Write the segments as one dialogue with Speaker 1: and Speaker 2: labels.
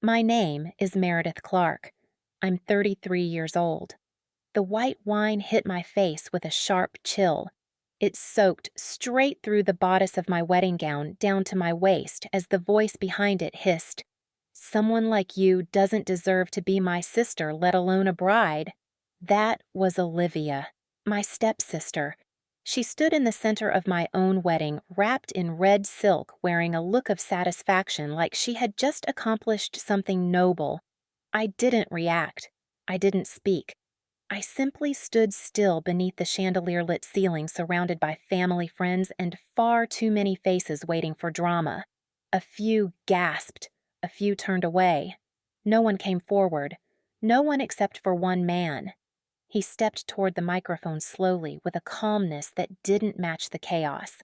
Speaker 1: My name is Meredith Clark. I'm 33 years old. The white wine hit my face with a sharp chill. It soaked straight through the bodice of my wedding gown down to my waist as the voice behind it hissed, "Someone like you doesn't deserve to be my sister, let alone a bride." That was Olivia, my stepsister. She stood in the center of my own wedding, wrapped in red silk, wearing a look of satisfaction like she had just accomplished something noble. I didn't react. I didn't speak. I simply stood still beneath the chandelier-lit ceiling surrounded by family friends and far too many faces waiting for drama. A few gasped. A few turned away. No one came forward. No one except for one man. He stepped toward the microphone slowly with a calmness that didn't match the chaos.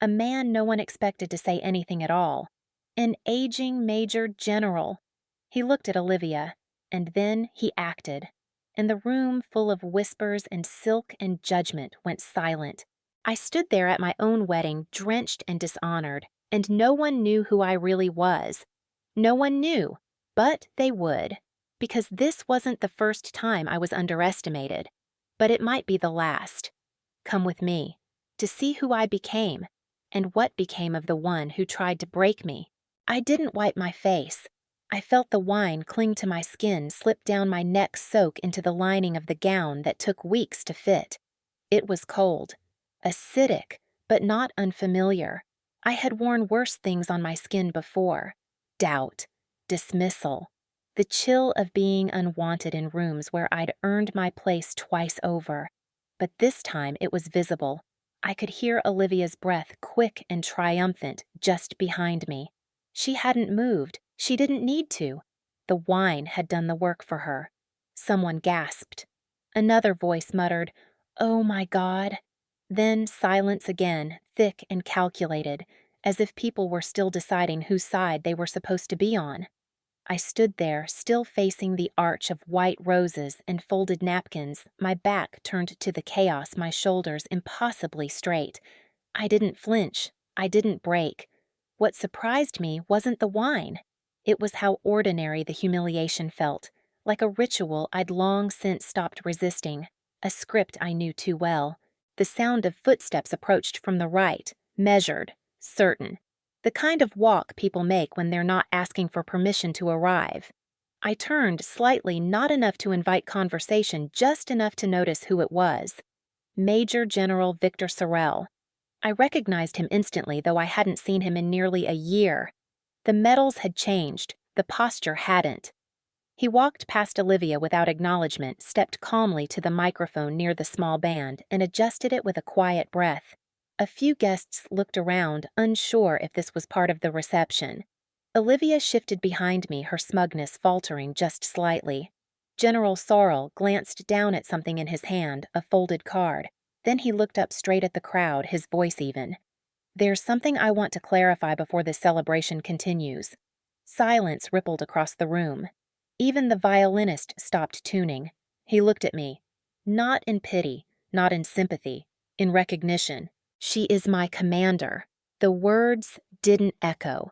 Speaker 1: A man no one expected to say anything at all. An aging major general. He looked at Olivia, and then he acted. And the room, full of whispers and silk and judgment, went silent. I stood there at my own wedding, drenched and dishonored, and no one knew who I really was. No one knew, but they would, because this wasn't the first time I was underestimated, but it might be the last. Come with me, to see who I became, and what became of the one who tried to break me. I didn't wipe my face. I felt the wine cling to my skin, slip down my neck, soak into the lining of the gown that took weeks to fit. It was cold, acidic, but not unfamiliar. I had worn worse things on my skin before. Doubt, dismissal, the chill of being unwanted in rooms where I'd earned my place twice over. But this time it was visible. I could hear Olivia's breath, quick and triumphant, just behind me. She hadn't moved. She didn't need to. The wine had done the work for her. Someone gasped. Another voice muttered, "Oh my God." Then silence again, thick and calculated, as if people were still deciding whose side they were supposed to be on. I stood there, still facing the arch of white roses and folded napkins, my back turned to the chaos, my shoulders impossibly straight. I didn't flinch. I didn't break. What surprised me wasn't the wine. It was how ordinary the humiliation felt, like a ritual I'd long since stopped resisting, a script I knew too well. The sound of footsteps approached from the right, measured, certain. The kind of walk people make when they're not asking for permission to arrive. I turned slightly, not enough to invite conversation, just enough to notice who it was. Major General Victor Sorrell. I recognized him instantly, though I hadn't seen him in nearly a year. The medals had changed, the posture hadn't. He walked past Olivia without acknowledgement, stepped calmly to the microphone near the small band, and adjusted it with a quiet breath. A few guests looked around, unsure if this was part of the reception. Olivia shifted behind me, her smugness faltering just slightly. General Sorrell glanced down at something in his hand, a folded card. Then he looked up straight at the crowd, his voice even. "There's something I want to clarify before this celebration continues." Silence rippled across the room. Even the violinist stopped tuning. He looked at me. Not in pity, not in sympathy, in recognition. "She is my commander." The words didn't echo.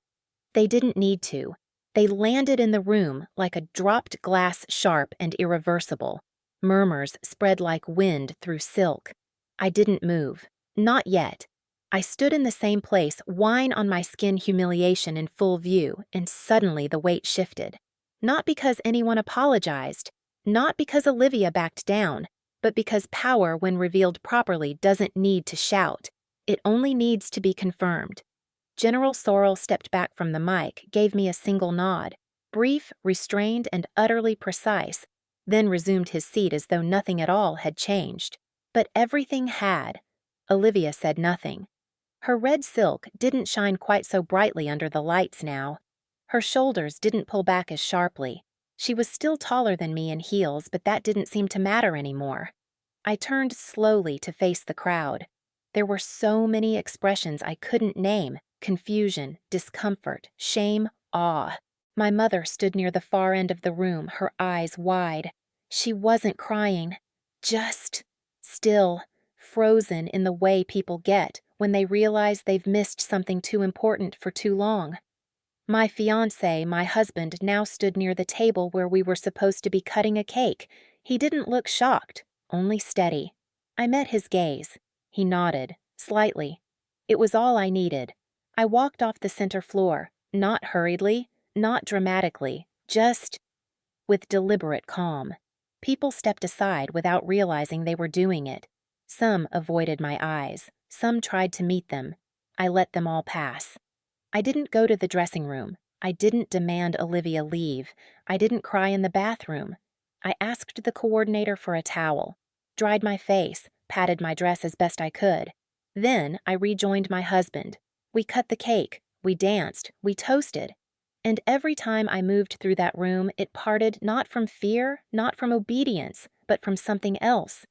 Speaker 1: They didn't need to. They landed in the room like a dropped glass, sharp and irreversible. Murmurs spread like wind through silk. I didn't move. Not yet. I stood in the same place, wine on my skin, humiliation in full view, and suddenly the weight shifted. Not because anyone apologized, not because Olivia backed down, but because power, when revealed properly, doesn't need to shout. It only needs to be confirmed. General Sorrell stepped back from the mic, gave me a single nod, brief, restrained, and utterly precise, then resumed his seat as though nothing at all had changed. But everything had. Olivia said nothing. Her red silk didn't shine quite so brightly under the lights now. Her shoulders didn't pull back as sharply. She was still taller than me in heels, but that didn't seem to matter anymore. I turned slowly to face the crowd. There were so many expressions I couldn't name: confusion, discomfort, shame, awe. My mother stood near the far end of the room, her eyes wide. She wasn't crying, just still, frozen in the way people get when they realize they've missed something too important for too long. My fiancé, my husband, now stood near the table where we were supposed to be cutting a cake. He didn't look shocked, only steady. I met his gaze. He nodded, slightly. It was all I needed. I walked off the center floor, not hurriedly, not dramatically, just with deliberate calm. People stepped aside without realizing they were doing it. Some avoided my eyes. Some tried to meet them. I let them all pass. I didn't go to the dressing room. I didn't demand Olivia leave. I didn't cry in the bathroom. I asked the coordinator for a towel, dried my face, patted my dress as best I could. Then I rejoined my husband. We cut the cake. We danced. We toasted. And every time I moved through that room, it parted not from fear, not from obedience, but from something else.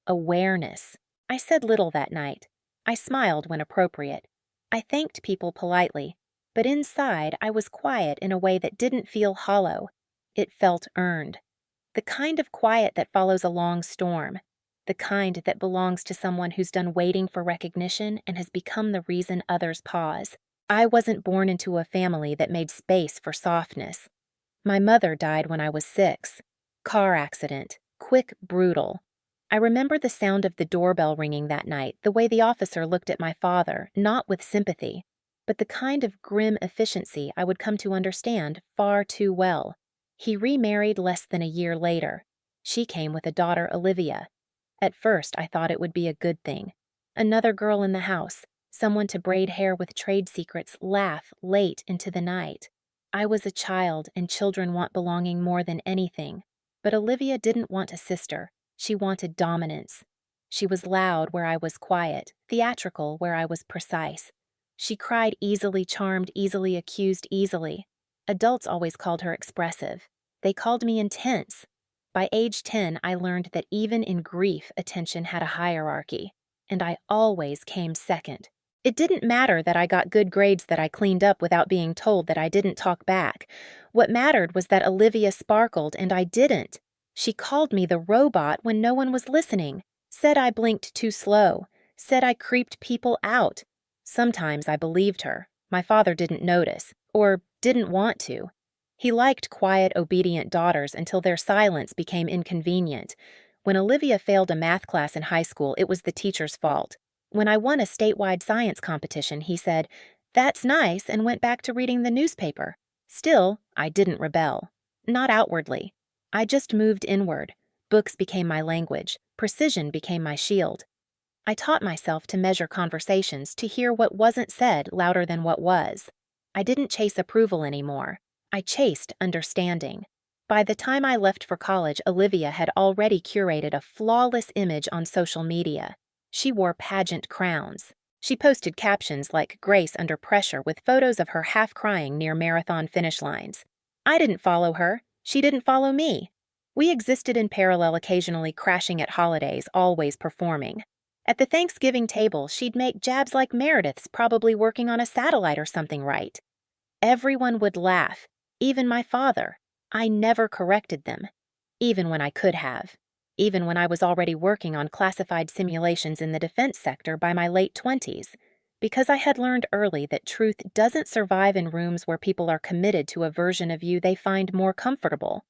Speaker 1: Awareness. I said little that night. I smiled when appropriate. I thanked people politely, but inside I was quiet in a way that didn't feel hollow. It felt earned. The kind of quiet that follows a long storm. The kind that belongs to someone who's done waiting for recognition and has become the reason others pause. I wasn't born into a family that made space for softness. My mother died when I was 6. Car accident. Quick, brutal. I remember the sound of the doorbell ringing that night, the way the officer looked at my father, not with sympathy, but the kind of grim efficiency I would come to understand far too well. He remarried less than a year later. She came with a daughter, Olivia. At first, I thought it would be a good thing. Another girl in the house, someone to braid hair with trade secrets, laugh late into the night. I was a child, and children want belonging more than anything. But Olivia didn't want a sister. She wanted dominance. She was loud where I was quiet, theatrical where I was precise. She cried easily charmed, easily accused, easily. Adults always called her expressive. They called me intense. By age 10, I learned that even in grief, attention had a hierarchy, and I always came second. It didn't matter that I got good grades that I cleaned up without being told that I didn't talk back. What mattered was that Olivia sparkled and I didn't. She called me the robot when no one was listening, said I blinked too slow, said I creeped people out. Sometimes I believed her. My father didn't notice, or didn't want to. He liked quiet, obedient daughters until their silence became inconvenient. When Olivia failed a math class in high school, it was the teacher's fault. When I won a statewide science competition, he said, "That's nice," and went back to reading the newspaper. Still, I didn't rebel. Not outwardly. I just moved inward. Books became my language. Precision became my shield. I taught myself to measure conversations, to hear what wasn't said louder than what was. I didn't chase approval anymore. I chased understanding. By the time I left for college, Olivia had already curated a flawless image on social media. She wore pageant crowns. She posted captions like "Grace under pressure" with photos of her half crying near marathon finish lines. I didn't follow her. She didn't follow me. We existed in parallel, occasionally crashing at holidays, always performing. At the Thanksgiving table, she'd make jabs like Meredith's probably working on a satellite or something right. Everyone would laugh, even my father. I never corrected them, even when I could have. Even when I was already working on classified simulations in the defense sector by my late 20s, because I had learned early that truth doesn't survive in rooms where people are committed to a version of you they find more comfortable.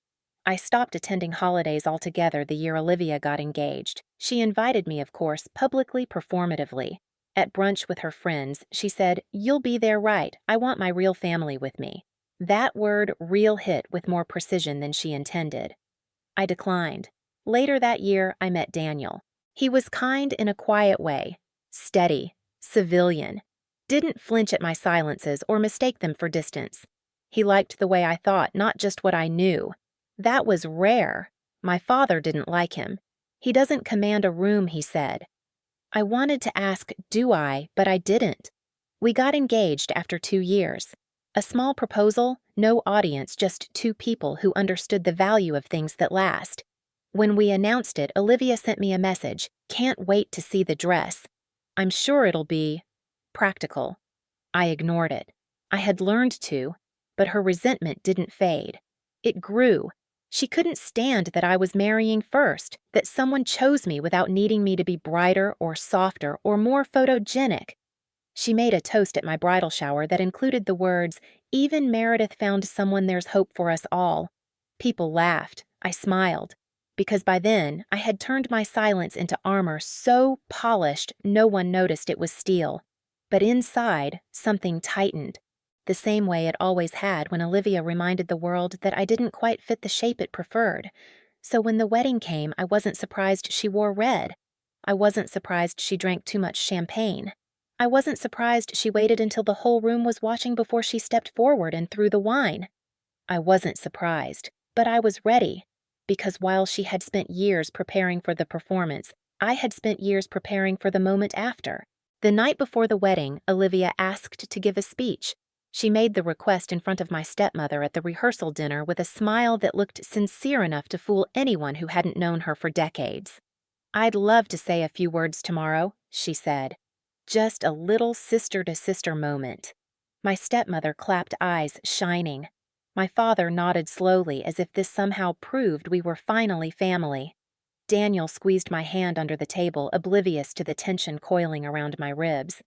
Speaker 1: I stopped attending holidays altogether the year Olivia got engaged. She invited me, of course, publicly, performatively. At brunch with her friends, she said, "You'll be there, right? I want my real family with me." That word "real" hit with more precision than she intended. I declined. Later that year, I met Daniel. He was kind in a quiet way, steady, civilian, didn't flinch at my silences or mistake them for distance. He liked the way I thought, not just what I knew. That was rare. My father didn't like him. He doesn't command a room, he said. I wanted to ask, do I, but I didn't. We got engaged after 2 years. A small proposal, no audience, just 2 people who understood the value of things that last. When we announced it, Olivia sent me a message, "Can't wait to see the dress. I'm sure it'll be practical." I ignored it. I had learned to, but her resentment didn't fade. It grew. She couldn't stand that I was marrying first, that someone chose me without needing me to be brighter or softer or more photogenic. She made a toast at my bridal shower that included the words, "Even Meredith found someone, there's hope for us all." People laughed. I smiled. Because by then, I had turned my silence into armor so polished no one noticed it was steel. But inside, something tightened. The same way it always had when Olivia reminded the world that I didn't quite fit the shape it preferred. So when the wedding came, I wasn't surprised she wore red. I wasn't surprised she drank too much champagne. I wasn't surprised she waited until the whole room was watching before she stepped forward and threw the wine. I wasn't surprised, but I was ready, because while she had spent years preparing for the performance, I had spent years preparing for the moment after. The night before the wedding, Olivia asked to give a speech. She made the request in front of my stepmother at the rehearsal dinner with a smile that looked sincere enough to fool anyone who hadn't known her for decades. "I'd love to say a few words tomorrow," she said. Just a little sister-to-sister moment. My stepmother clapped eyes, shining. My father nodded slowly as if this somehow proved we were finally family. Daniel squeezed my hand under the table, oblivious to the tension coiling around my ribs.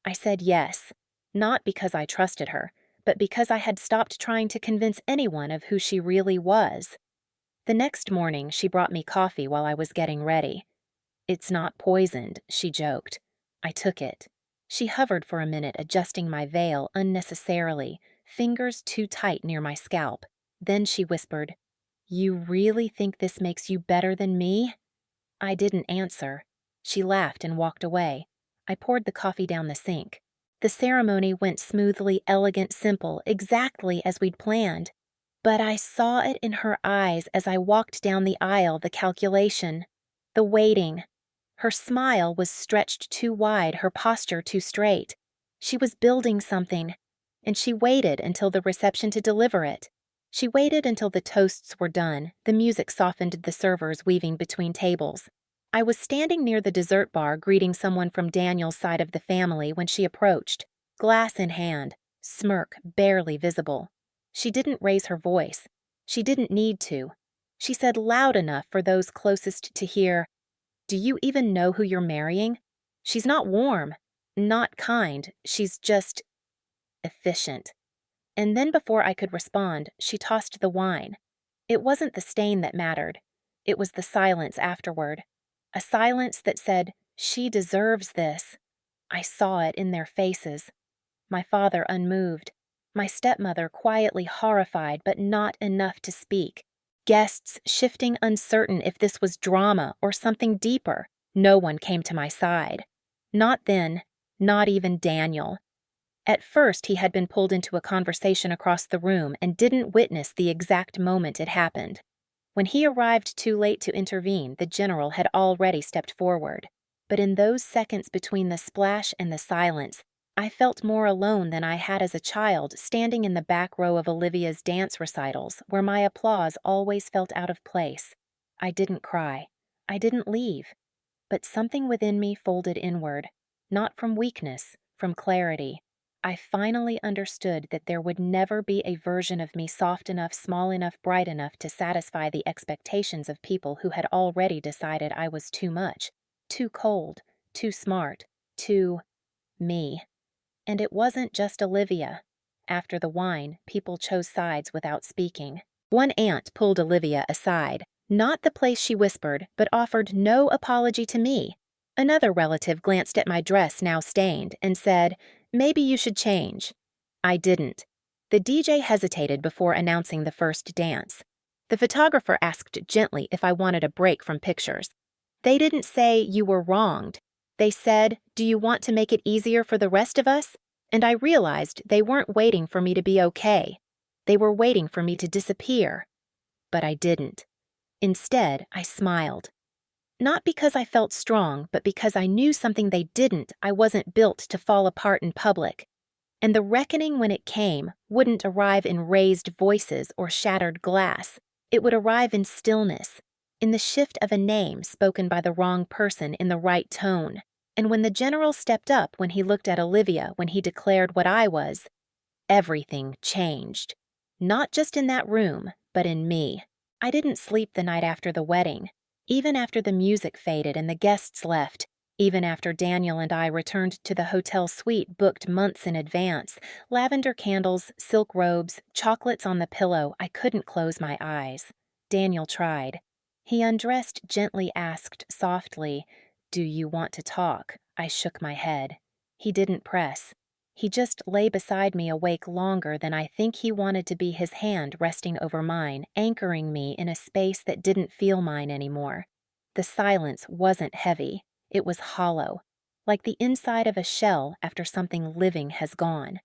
Speaker 1: I said yes, not because I trusted her, but because I had stopped trying to convince anyone of who she really was. The next morning, she brought me coffee while I was getting ready. "It's not poisoned," she joked. I took it. She hovered for a minute, adjusting my veil unnecessarily, fingers too tight near my scalp. Then she whispered, "You really think this makes you better than me?" I didn't answer. She laughed and walked away. I poured the coffee down the sink. The ceremony went smoothly, elegant, simple, exactly as we'd planned. But I saw it in her eyes as I walked down the aisle, the calculation, the waiting. Her smile was stretched too wide, her posture too straight. She was building something, and she waited until the reception to deliver it. She waited until the toasts were done, the music softened the servers weaving between tables. I was standing near the dessert bar greeting someone from Daniel's side of the family when she approached, glass in hand, smirk barely visible. She didn't raise her voice. She didn't need to. She said loud enough for those closest to hear, "Do you even know who you're marrying? She's not warm, not kind, she's just efficient." And then before I could respond, she tossed the wine. It wasn't the stain that mattered. It was the silence afterward. A silence that said, "She deserves this." I saw it in their faces. My father unmoved. My stepmother quietly horrified, but not enough to speak. Guests shifting, uncertain if this was drama or something deeper. No one came to my side. Not then, not even Daniel. At first, he had been pulled into a conversation across the room and didn't witness the exact moment it happened. When he arrived too late to intervene, the general had already stepped forward. But in those seconds between the splash and the silence, I felt more alone than I had as a child, standing in the back row of Olivia's dance recitals, where my applause always felt out of place. I didn't cry. I didn't leave. But something within me folded inward, not from weakness, from clarity. I finally understood that there would never be a version of me soft enough, small enough, bright enough to satisfy the expectations of people who had already decided I was too much, too cold, too smart, too me. And it wasn't just Olivia. After the wine, people chose sides without speaking. One aunt pulled Olivia aside, not the place she whispered, but offered no apology to me. Another relative glanced at my dress now stained and said, "Maybe you should change." I didn't. The DJ hesitated before announcing the first dance. The photographer asked gently if I wanted a break from pictures. They didn't say, "You were wronged." They said, "Do you want to make it easier for the rest of us?" And I realized they weren't waiting for me to be okay. They were waiting for me to disappear. But I didn't. Instead, I smiled. Not because I felt strong, but because I knew something they didn't. I wasn't built to fall apart in public. And the reckoning, when it came, wouldn't arrive in raised voices or shattered glass. It would arrive in stillness, in the shift of a name spoken by the wrong person in the right tone. And when the general stepped up, when he looked at Olivia, when he declared what I was, everything changed. Not just in that room, but in me. I didn't sleep the night after the wedding. Even after the music faded and the guests left, Even after Daniel and I returned to the hotel suite booked months in advance, lavender candles, silk robes, chocolates on the pillow, I couldn't close my eyes. Daniel tried. He undressed, gently asked softly, "Do you want to talk?" I shook my head. He didn't press. He just lay beside me awake longer than I think he wanted to be his hand resting over mine, anchoring me in a space that didn't feel mine anymore. The silence wasn't heavy. It was hollow, like the inside of a shell after something living has gone.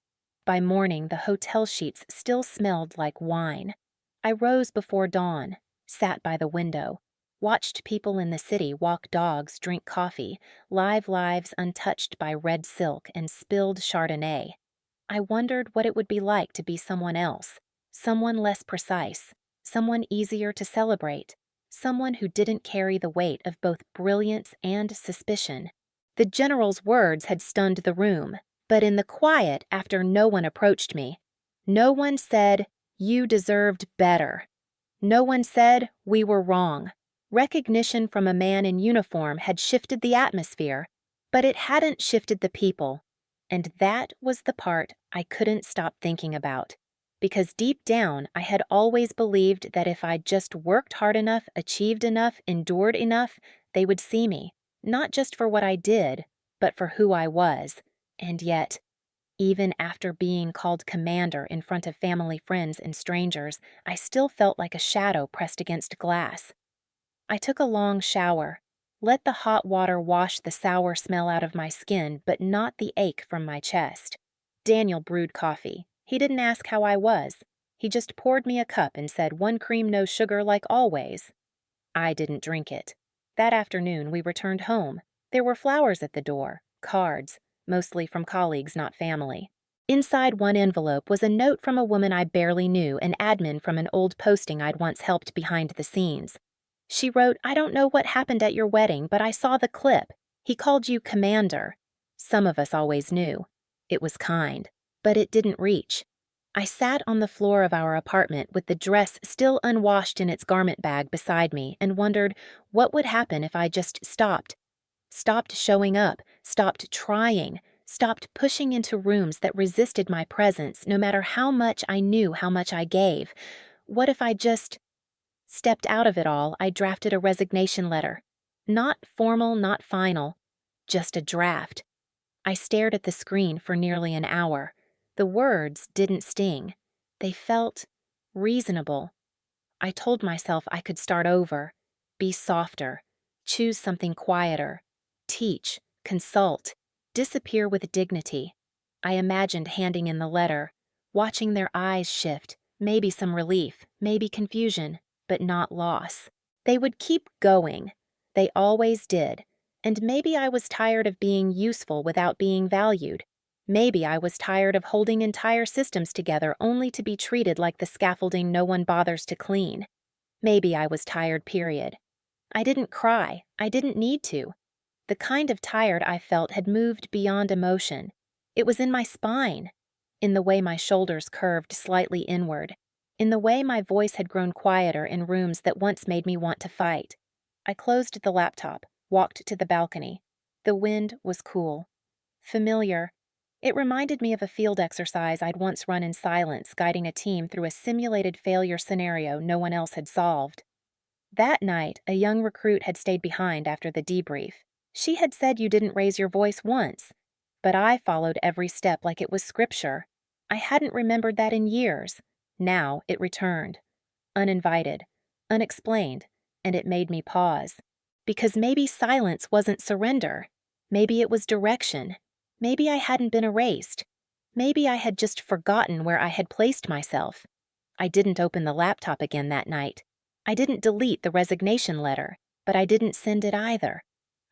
Speaker 1: By morning, the hotel sheets still smelled like wine. I rose before dawn, sat by the window, watched people in the city walk dogs, drink coffee, live lives untouched by red silk and spilled Chardonnay. I wondered what it would be like to be someone else, someone less precise, someone easier to celebrate, someone who didn't carry the weight of both brilliance and suspicion. The general's words had stunned the room, but in the quiet after no one approached me, no one said, "You deserved better." No one said, "We were wrong." Recognition from a man in uniform had shifted the atmosphere, but it hadn't shifted the people. And that was the part I couldn't stop thinking about. Because deep down, I had always believed that if I just worked hard enough, achieved enough, endured enough, they would see me, not just for what I did, but for who I was. And yet, even after being called commander in front of family, friends, and strangers, I still felt like a shadow pressed against glass. I took a long shower, let the hot water wash the sour smell out of my skin, but not the ache from my chest. Daniel brewed coffee. He didn't ask how I was. He just poured me a cup and said, "One cream, no sugar, like always." I didn't drink it. That afternoon, we returned home. There were flowers at the door, cards, mostly from colleagues, not family. Inside one envelope was a note from a woman I barely knew, an admin from an old posting I'd once helped behind the scenes. She wrote, "I don't know what happened at your wedding, but I saw the clip. He called you commander." Some of us always knew. It was kind, but it didn't reach. I sat on the floor of our apartment with the dress still unwashed in its garment bag beside me and wondered what would happen if I just stopped. Stopped showing up, stopped trying, stopped pushing into rooms that resisted my presence no matter how much I knew how much I gave. What if I just stepped out of it all? I drafted a resignation letter. Not formal, not final, just a draft. I stared at the screen for nearly an hour. The words didn't sting. They felt reasonable. I told myself I could start over, be softer, choose something quieter, teach, consult, disappear with dignity. I imagined handing in the letter, watching their eyes shift, maybe some relief, maybe confusion, but not loss. They would keep going. They always did. And maybe I was tired of being useful without being valued. Maybe I was tired of holding entire systems together only to be treated like the scaffolding no one bothers to clean. Maybe I was tired, period. I didn't cry. I didn't need to. The kind of tired I felt had moved beyond emotion. It was in my spine, in the way my shoulders curved slightly inward, in the way my voice had grown quieter in rooms that once made me want to fight. I closed the laptop, walked to the balcony. The wind was cool. Familiar. It reminded me of a field exercise I'd once run in silence, guiding a team through a simulated failure scenario no one else had solved. That night, a young recruit had stayed behind after the debrief. She had said you didn't raise your voice once, but I followed every step like it was scripture. I hadn't remembered that in years. Now it returned. Uninvited, unexplained, and it made me pause. Because maybe silence wasn't surrender. Maybe it was direction. Maybe I hadn't been erased. Maybe I had just forgotten where I had placed myself. I didn't open the laptop again that night. I didn't delete the resignation letter, but I didn't send it either.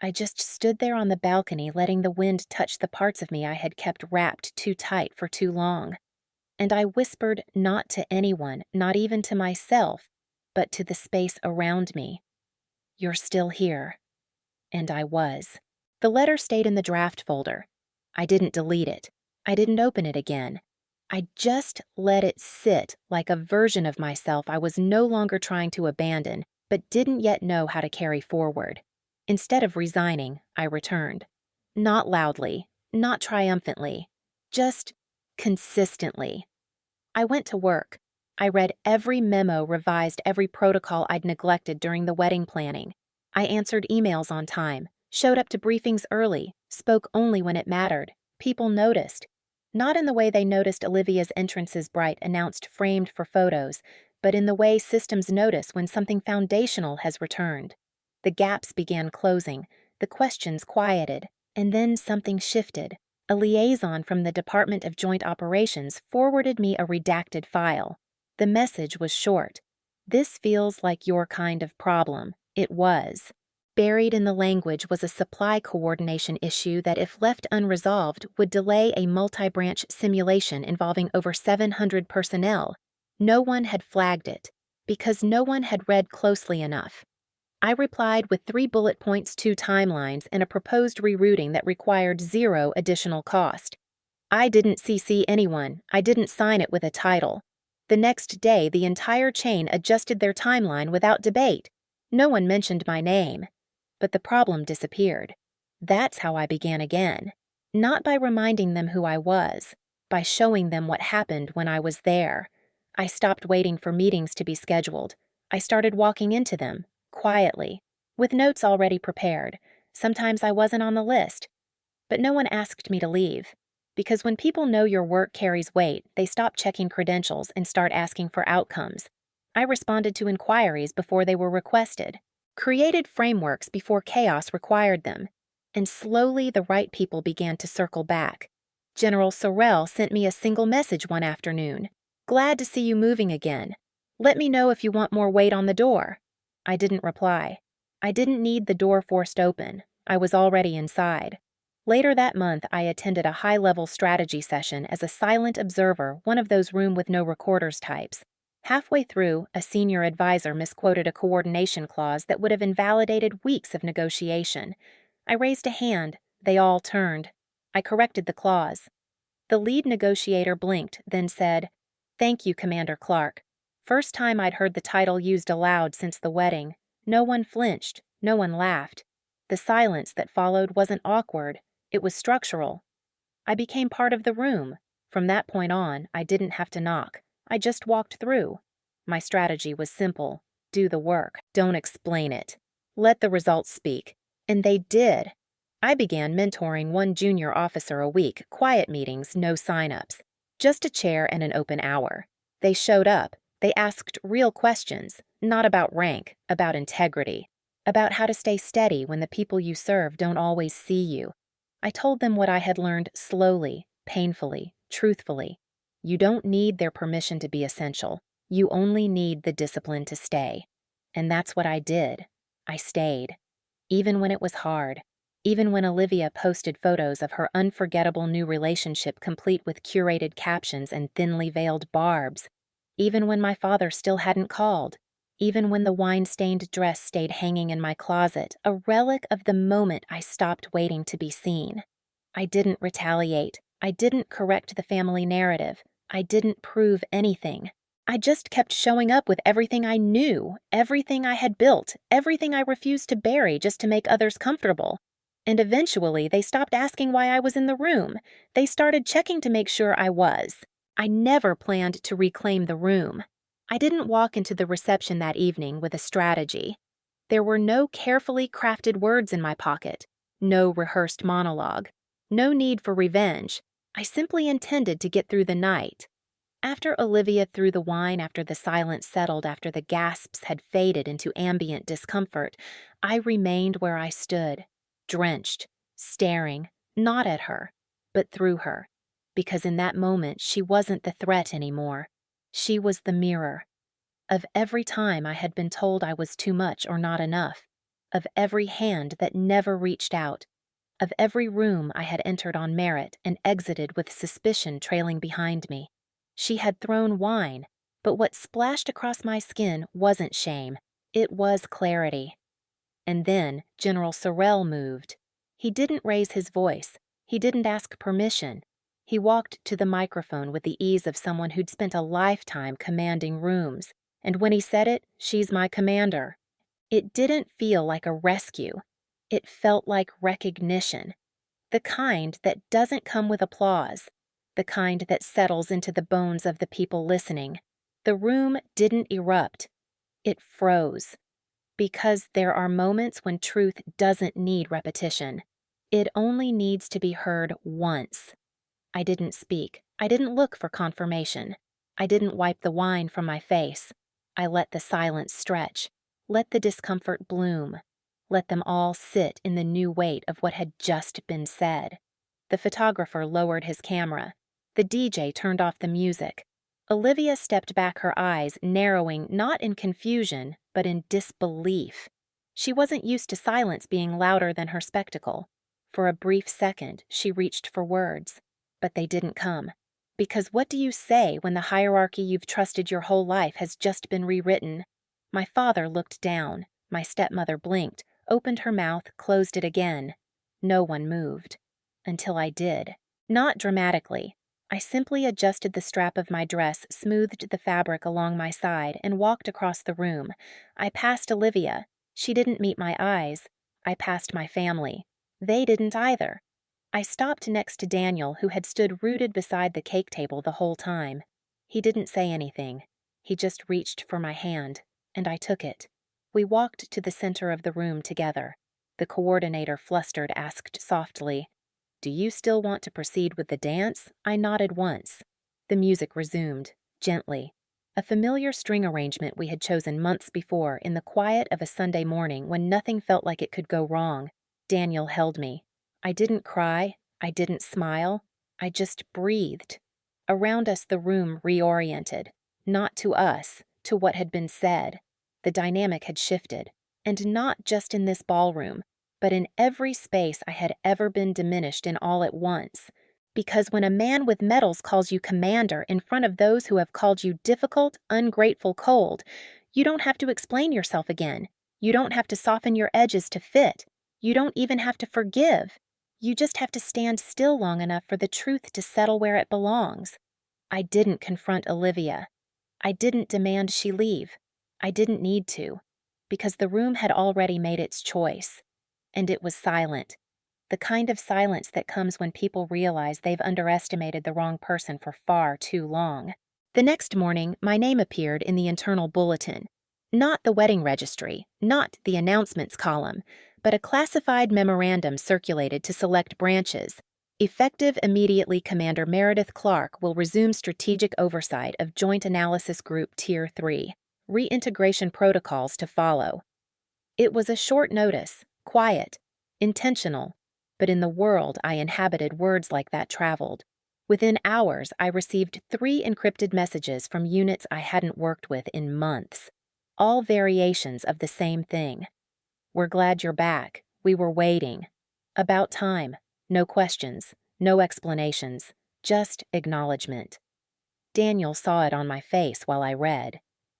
Speaker 1: I just stood there on the balcony letting the wind touch the parts of me I had kept wrapped too tight for too long. And I whispered not to anyone, not even to myself, but to the space around me. "You're still here." And I was. The letter stayed in the draft folder. I didn't delete it. I didn't open it again. I just let it sit like a version of myself I was no longer trying to abandon, but didn't yet know how to carry forward. Instead of resigning, I returned. Not loudly, not triumphantly, just consistently. I went to work. I read every memo, revised every protocol I'd neglected during the wedding planning. I answered emails on time, showed up to briefings early, spoke only when it mattered. People noticed. Not in the way they noticed Olivia's entrance's bright announced framed for photos, but in the way systems notice when something foundational has returned. The gaps began closing, the questions quieted, and then something shifted. A liaison from the Department of Joint Operations forwarded me a redacted file. The message was short. "This feels like your kind of problem." It was. Buried in the language was a supply coordination issue that, if left unresolved, would delay a multi-branch simulation involving over 700 personnel. No one had flagged it, because no one had read closely enough. I replied with 3 bullet points, 2 timelines, and a proposed rerouting that required 0 additional cost. I didn't CC anyone. I didn't sign it with a title. The next day, the entire chain adjusted their timeline without debate. No one mentioned my name. But the problem disappeared. That's how I began again. Not by reminding them who I was, by showing them what happened when I was there. I stopped waiting for meetings to be scheduled. I started walking into them, quietly, with notes already prepared. Sometimes I wasn't on the list. But no one asked me to leave. Because when people know your work carries weight, they stop checking credentials and start asking for outcomes. I responded to inquiries before they were requested, created frameworks before chaos required them, and slowly the right people began to circle back. General Sorrell sent me a single message one afternoon. "Glad to see you moving again. Let me know if you want more weight on the door." I didn't reply. I didn't need the door forced open. I was already inside. Later that month, I attended a high-level strategy session as a silent observer, one of those room with no recorders types. Halfway through, a senior advisor misquoted a coordination clause that would have invalidated weeks of negotiation. I raised a hand. They all turned. I corrected the clause. The lead negotiator blinked, then said, "Thank you, Commander Clark." First time I'd heard the title used aloud since the wedding. No one flinched. No one laughed. The silence that followed wasn't awkward. It was structural. I became part of the room. From that point on, I didn't have to knock. I just walked through. My strategy was simple. Do the work. Don't explain it. Let the results speak. And they did. I began mentoring one junior officer a week, quiet meetings, no sign-ups. Just a chair and an open hour. They showed up. They asked real questions, not about rank, about integrity, about how to stay steady when the people you serve don't always see you. I told them what I had learned slowly, painfully, truthfully. You don't need their permission to be essential. You only need the discipline to stay. And that's what I did. I stayed. Even when it was hard. Even when Olivia posted photos of her unforgettable new relationship complete with curated captions and thinly veiled barbs. Even when my father still hadn't called. Even when the wine-stained dress stayed hanging in my closet, a relic of the moment I stopped waiting to be seen. I didn't retaliate. I didn't correct the family narrative. I didn't prove anything. I just kept showing up with everything I knew, everything I had built, everything I refused to bury just to make others comfortable. And eventually, they stopped asking why I was in the room. They started checking to make sure I was. I never planned to reclaim the room. I didn't walk into the reception that evening with a strategy. There were no carefully crafted words in my pocket, no rehearsed monologue, no need for revenge. I simply intended to get through the night. After Olivia threw the wine, after the silence settled, after the gasps had faded into ambient discomfort, I remained where I stood, drenched, staring, not at her, but through her, because in that moment she wasn't the threat anymore. She was the mirror. Of every time I had been told I was too much or not enough, of every hand that never reached out, of every room I had entered on merit and exited with suspicion trailing behind me. She had thrown wine, but what splashed across my skin wasn't shame. It was clarity. And then General Sorrell moved. He didn't raise his voice. He didn't ask permission. He walked to the microphone with the ease of someone who'd spent a lifetime commanding rooms. And when he said it, "She's my commander," it didn't feel like a rescue. It felt like recognition, the kind that doesn't come with applause, the kind that settles into the bones of the people listening. The room didn't erupt, it froze. Because there are moments when truth doesn't need repetition. It only needs to be heard once. I didn't speak. I didn't look for confirmation. I didn't wipe the wine from my face. I let the silence stretch. Let the discomfort bloom. Let them all sit in the new weight of what had just been said. The photographer lowered his camera. The DJ turned off the music. Olivia stepped back, her eyes narrowing not in confusion, but in disbelief. She wasn't used to silence being louder than her spectacle. For a brief second, she reached for words, but they didn't come. Because what do you say when the hierarchy you've trusted your whole life has just been rewritten? My father looked down. My stepmother blinked, opened her mouth, closed it again. No one moved. Until I did. Not dramatically. I simply adjusted the strap of my dress, smoothed the fabric along my side, and walked across the room. I passed Olivia. She didn't meet my eyes. I passed my family. They didn't either. I stopped next to Daniel, who had stood rooted beside the cake table the whole time. He didn't say anything. He just reached for my hand, and I took it. We walked to the center of the room together. The coordinator, flustered, asked softly, "Do you still want to proceed with the dance?" I nodded once. The music resumed, gently. A familiar string arrangement we had chosen months before in the quiet of a Sunday morning when nothing felt like it could go wrong. Daniel held me. I didn't cry. I didn't smile. I just breathed. Around us the room reoriented. Not to us, to what had been said. The dynamic had shifted. And not just in this ballroom, but in every space I had ever been diminished in all at once. Because when a man with medals calls you commander in front of those who have called you difficult, ungrateful, cold, you don't have to explain yourself again. You don't have to soften your edges to fit. You don't even have to forgive. You just have to stand still long enough for the truth to settle where it belongs. I didn't confront Olivia. I didn't demand she leave. I didn't need to, because the room had already made its choice. And it was silent. The kind of silence that comes when people realize they've underestimated the wrong person for far too long. The next morning, my name appeared in the internal bulletin. Not the wedding registry, not the announcements column, but a classified memorandum circulated to select branches. Effective immediately, Commander Meredith Clark will resume strategic oversight of Joint Analysis Group Tier 3. Reintegration protocols to follow. It was a short notice, quiet, intentional, but in the world I inhabited, words like that traveled. Within hours, I received 3 encrypted messages from units I hadn't worked with in months, all variations of the same thing. "We're glad you're back. We were waiting. About time. No questions, no explanations, just acknowledgement." Daniel saw it on my face while I read.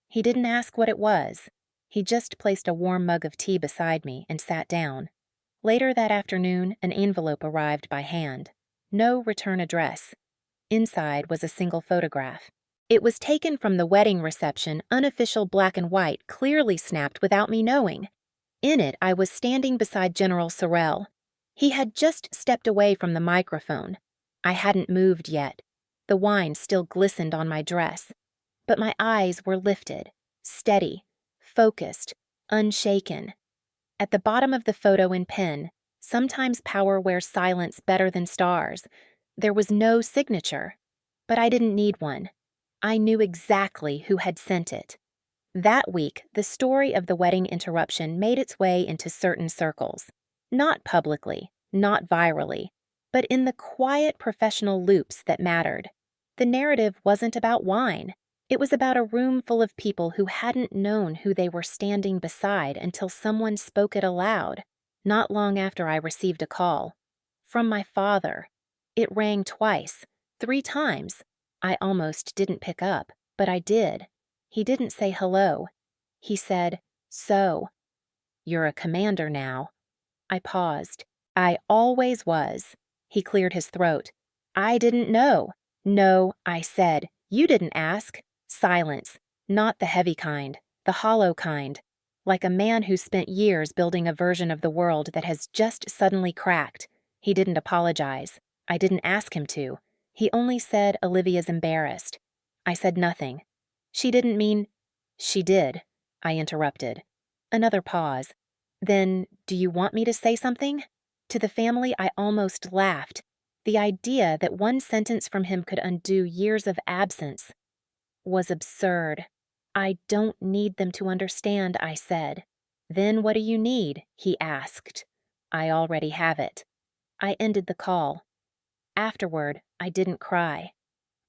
Speaker 1: He didn't ask what it was. He just placed a warm mug of tea beside me and sat down. Later that afternoon, an envelope arrived by hand. No return address. Inside was a single photograph. It was taken from the wedding reception, unofficial black and white, clearly snapped without me knowing. In it, I was standing beside General Sorrell. He had just stepped away from the microphone. I hadn't moved yet. The wine still glistened on my dress. But my eyes were lifted, steady, focused, unshaken. At the bottom of the photo in pen, "Sometimes power wears silence better than stars," there was no signature. But I didn't need one. I knew exactly who had sent it. That week, the story of the wedding interruption made its way into certain circles. Not publicly, not virally, but in the quiet professional loops that mattered. The narrative wasn't about wine. It was about a room full of people who hadn't known who they were standing beside until someone spoke it aloud. Not long after I received a call. From my father. It rang twice, 3 times. I almost didn't pick up, but I did. He didn't say hello. He said, "So, you're a commander now." I paused. "I always was." He cleared his throat. "I didn't know." "No," I said. "You didn't ask." Silence. Not the heavy kind. The hollow kind. like a man who spent years building a version of the world that has just suddenly cracked. He didn't apologize. I didn't ask him to. He only said Olivia's embarrassed. I said nothing. She didn't mean— She did, I interrupted. Another pause. Then, do you want me to say something? To the family, I almost laughed. The idea that one sentence from him could undo years of absence was absurd. I don't need them to understand, I said. Then what do you need? He asked. I already have it. I ended the call. Afterward, I didn't cry.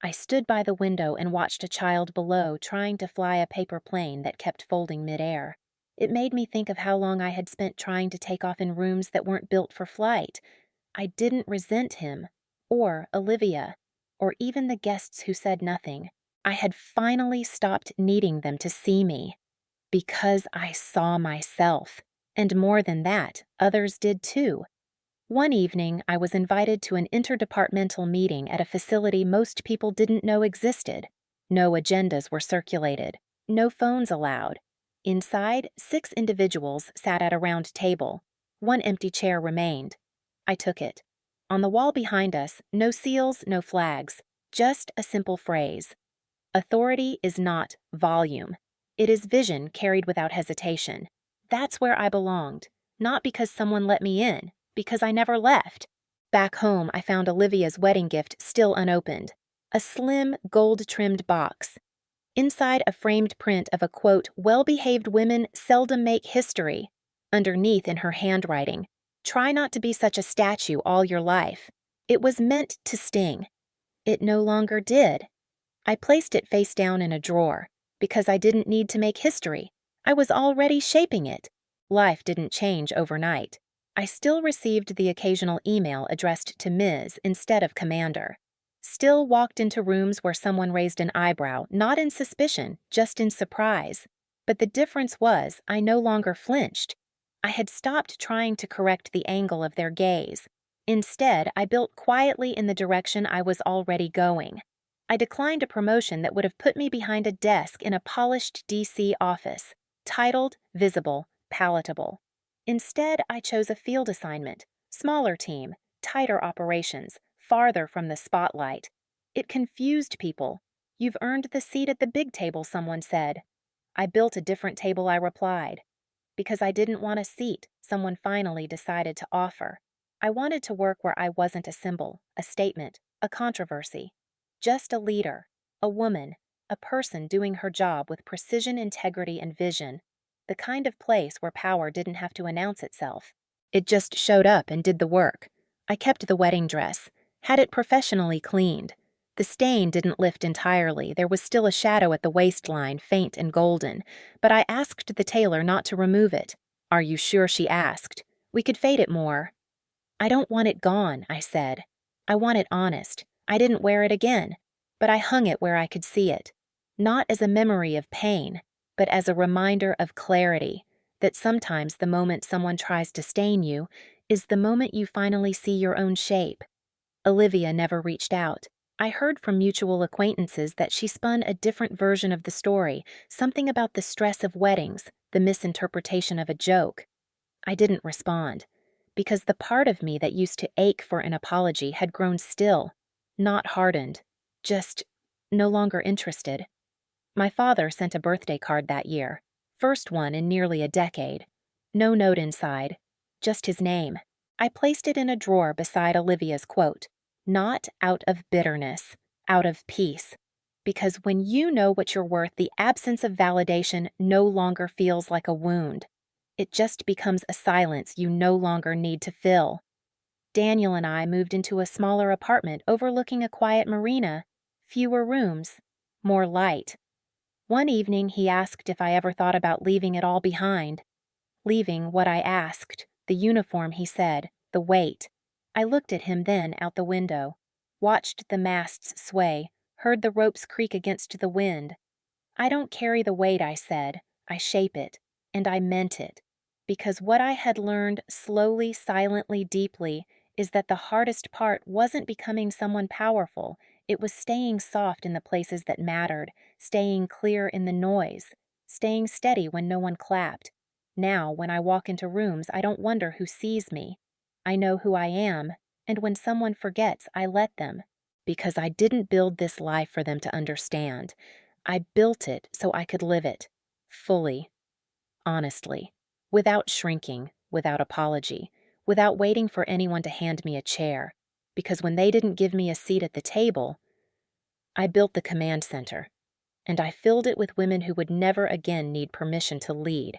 Speaker 1: I stood by the window and watched a child below trying to fly a paper plane that kept folding midair. It made me think of how long I had spent trying to take off in rooms that weren't built for flight. I didn't resent him, or Olivia, or even the guests who said nothing. I had finally stopped needing them to see me, because I saw myself. And more than that, others did too. One evening, I was invited to an interdepartmental meeting at a facility most people didn't know existed. No agendas were circulated. No phones allowed. Inside, 6 individuals sat at a round table. One empty chair remained. I took it. On the wall behind us, no seals, no flags. Just a simple phrase. Authority is not volume. It is vision carried without hesitation. That's where I belonged. Not because someone let me in, because I never left. Back home, I found Olivia's wedding gift still unopened. A slim, gold-trimmed box. Inside, a framed print of a, quote, "Well-behaved women seldom make history." Underneath, in her handwriting, "Try not to be such a statue all your life." It was meant to sting. It no longer did. I placed it face down in a drawer, because I didn't need to make history. I was already shaping it. Life didn't change overnight. I still received the occasional email addressed to Ms. instead of Commander. Still walked into rooms where someone raised an eyebrow, not in suspicion, just in surprise. But the difference was, I no longer flinched. I had stopped trying to correct the angle of their gaze. Instead, I built quietly in the direction I was already going. I declined a promotion that would have put me behind a desk in a polished DC office, titled, visible, palatable. Instead, I chose a field assignment, smaller team, tighter operations, farther from the spotlight. It confused people. "You've earned the seat at the big table," someone said. I built a different table, I replied. Because I didn't want a seat, someone finally decided to offer. I wanted to work where I wasn't a symbol, a statement, a controversy. Just a leader, a woman, a person doing her job with precision, integrity, and vision. The kind of place where power didn't have to announce itself. It just showed up and did the work. I kept the wedding dress, had it professionally cleaned. The stain didn't lift entirely. There was still a shadow at the waistline, faint and golden, but I asked the tailor not to remove it. "Are you sure?" she asked. "We could fade it more." "I don't want it gone," I said. "I want it honest. I didn't wear it again, but I hung it where I could see it. Not as a memory of pain, but as a reminder of clarity, that sometimes the moment someone tries to stain you is the moment you finally see your own shape." Olivia never reached out. I heard from mutual acquaintances that she spun a different version of the story, something about the stress of weddings, the misinterpretation of a joke. I didn't respond, because the part of me that used to ache for an apology had grown still, not hardened, just no longer interested. My father sent a birthday card that year, first one in nearly a decade. No note inside, just his name. I placed it in a drawer beside Olivia's quote, "Not out of bitterness, out of peace." Because when you know what you're worth, the absence of validation no longer feels like a wound. It just becomes a silence you no longer need to fill. Daniel and I moved into a smaller apartment overlooking a quiet marina, fewer rooms, more light. One evening, he asked if I ever thought about leaving it all behind. Leaving what I asked, the uniform, he said, the weight. I looked at him then out the window, watched the masts sway, heard the ropes creak against the wind. "I don't carry the weight," I said. "I shape it." And I meant it. Because what I had learned slowly, silently, deeply, is that the hardest part wasn't becoming someone powerful. It was staying soft in the places that mattered, staying clear in the noise, staying steady when no one clapped. Now, when I walk into rooms, I don't wonder who sees me. I know who I am, and when someone forgets, I let them. Because I didn't build this life for them to understand. I built it so I could live it. Fully. Honestly. Without shrinking, without apology, without waiting for anyone to hand me a chair. Because when they didn't give me a seat at the table, I built the command center. And I filled it with women who would never again need permission to lead.